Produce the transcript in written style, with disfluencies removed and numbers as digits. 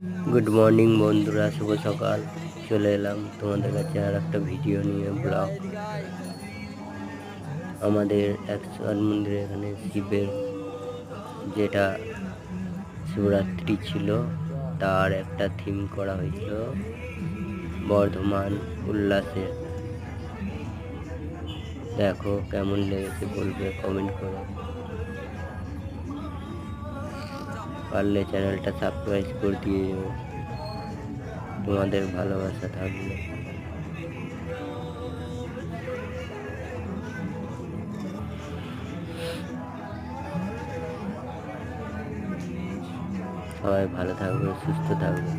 Good morning বন্ধুরা, শুভ সকাল। চলে এলাম তোমাদের কাছে আর একটা ভিডিও নিয়ে, ব্লগ। আমাদের একশন মন্দিরে এখানে শিবের যেটা শিবরাত্রি ছিল তার একটা থিম করা হয়েছিল বর্ধমান উল্লাসে। দেখো কেমন লেগেছে বলবে কমেন্ট করে, পারলে চ্যানেলটা সাবস্ক্রাইব করে দিয়ে যাও, তোমাদের ভালোবাসা থাকলে। সবাই ভালো থাকবে, সুস্থ থাকবে।